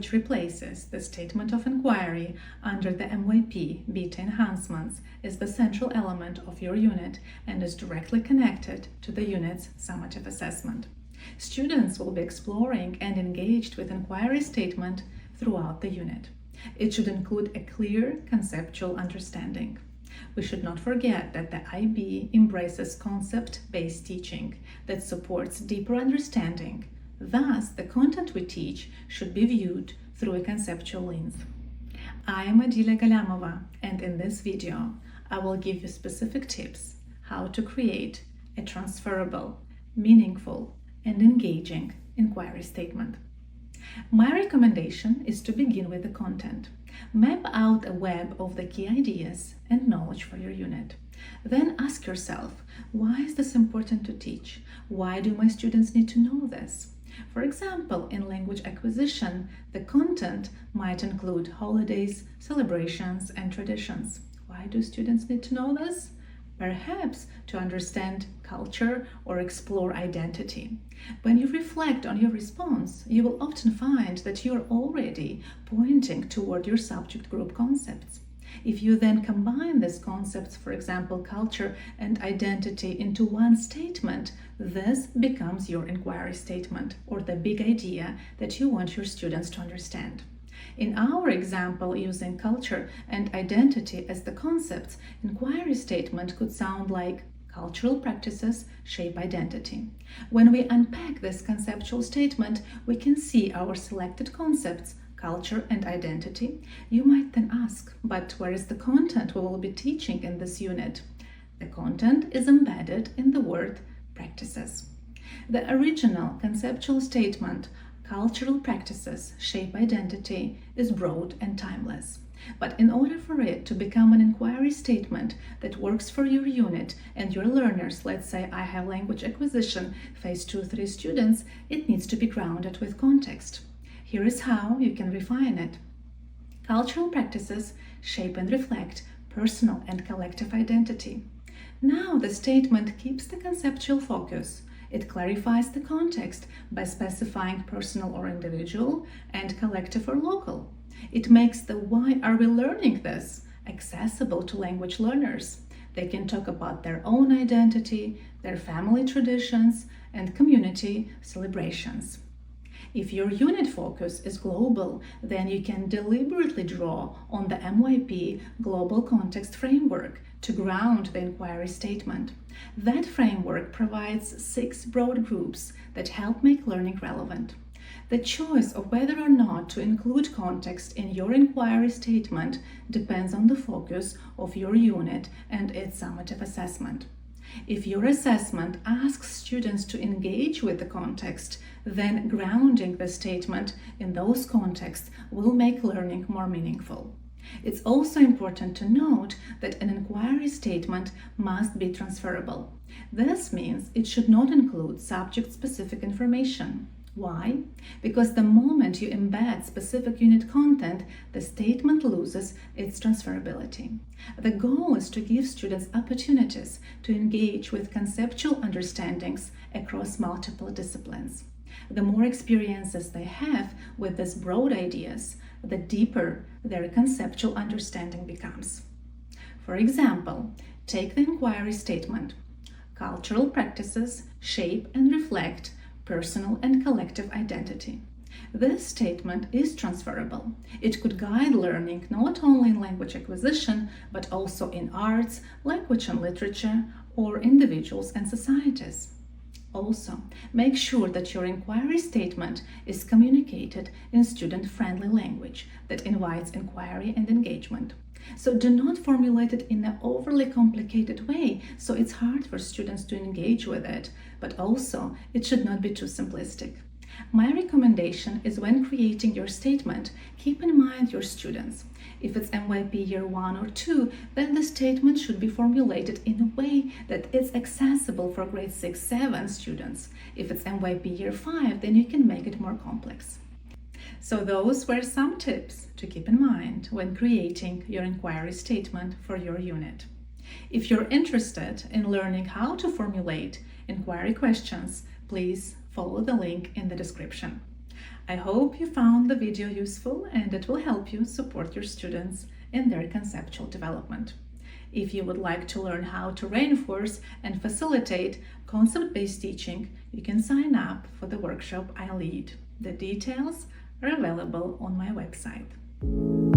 which replaces the statement of inquiry under the MYP beta enhancements, is the central element of your unit and is directly connected to the unit's summative assessment. Students will be exploring and engaged with inquiry statement throughout the unit. It should include a clear conceptual understanding. We should not forget that the IB embraces concept-based teaching that supports deeper understanding. Thus, the content we teach should be viewed through a conceptual lens. I am Adilya Galyamova, and in this video, I will give you specific tips how to create a transferable, meaningful, and engaging inquiry statement. My recommendation is to begin with the content. Map out a web of the key ideas and knowledge for your unit. Then ask yourself, why is this important to teach? Why do my students need to know this? For example, in language acquisition, the content might include holidays, celebrations, and traditions. Why do students need to know this? Perhaps to understand culture or explore identity. When you reflect on your response, you will often find that you are already pointing toward your subject group concepts. If you then combine these concepts, for example, culture and identity, into one statement, this becomes your inquiry statement or the big idea that you want your students to understand. In our example, using culture and identity as the concepts, inquiry statement could sound like cultural practices shape identity. When we unpack this conceptual statement, we can see our selected concepts, culture and identity. You might then ask, but where is the content we will be teaching in this unit? The content is embedded in the word practices. The original conceptual statement, cultural practices shape identity, is broad and timeless. But in order for it to become an inquiry statement that works for your unit and your learners, let's say I have language acquisition, phase 2-3 students, it needs to be grounded with context. Here is how you can refine it. Cultural practices shape and reflect personal and collective identity. Now the statement keeps the conceptual focus. It clarifies the context by specifying personal or individual and collective or local. It makes the why are we learning this accessible to language learners. They can talk about their own identity, their family traditions, and community celebrations. If your unit focus is global, then you can deliberately draw on the MYP Global Context Framework to ground the inquiry statement. That framework provides 6 broad groups that help make learning relevant. The choice of whether or not to include context in your inquiry statement depends on the focus of your unit and its summative assessment. If your assessment asks students to engage with the context, then grounding the statement in those contexts will make learning more meaningful. It's also important to note that an inquiry statement must be transferable. This means it should not include subject-specific information. Why? Because the moment you embed specific unit content, the statement loses its transferability. The goal is to give students opportunities to engage with conceptual understandings across multiple disciplines. The more experiences they have with these broad ideas, the deeper their conceptual understanding becomes. For example, take the inquiry statement. Cultural practices shape and reflect personal and collective identity. This statement is transferable. It could guide learning not only in language acquisition, but also in arts, language and literature, or individuals and societies. Also, make sure that your inquiry statement is communicated in student-friendly language that invites inquiry and engagement. So do not formulate it in an overly complicated way so it's hard for students to engage with it, but also it should not be too simplistic. My recommendation is when creating your statement, keep in mind your students. If it's MYP year 1 or 2, then the statement should be formulated in a way that it's accessible for grade 6-7 students. If it's MYP year 5, then you can make it more complex. So those were some tips to keep in mind when creating your inquiry statement for your unit. If you're interested in learning how to formulate inquiry questions, please follow the link in the description. I hope you found the video useful and it will help you support your students in their conceptual development. If you would like to learn how to reinforce and facilitate concept-based teaching, you can sign up for the workshop I lead. The details are available on my website.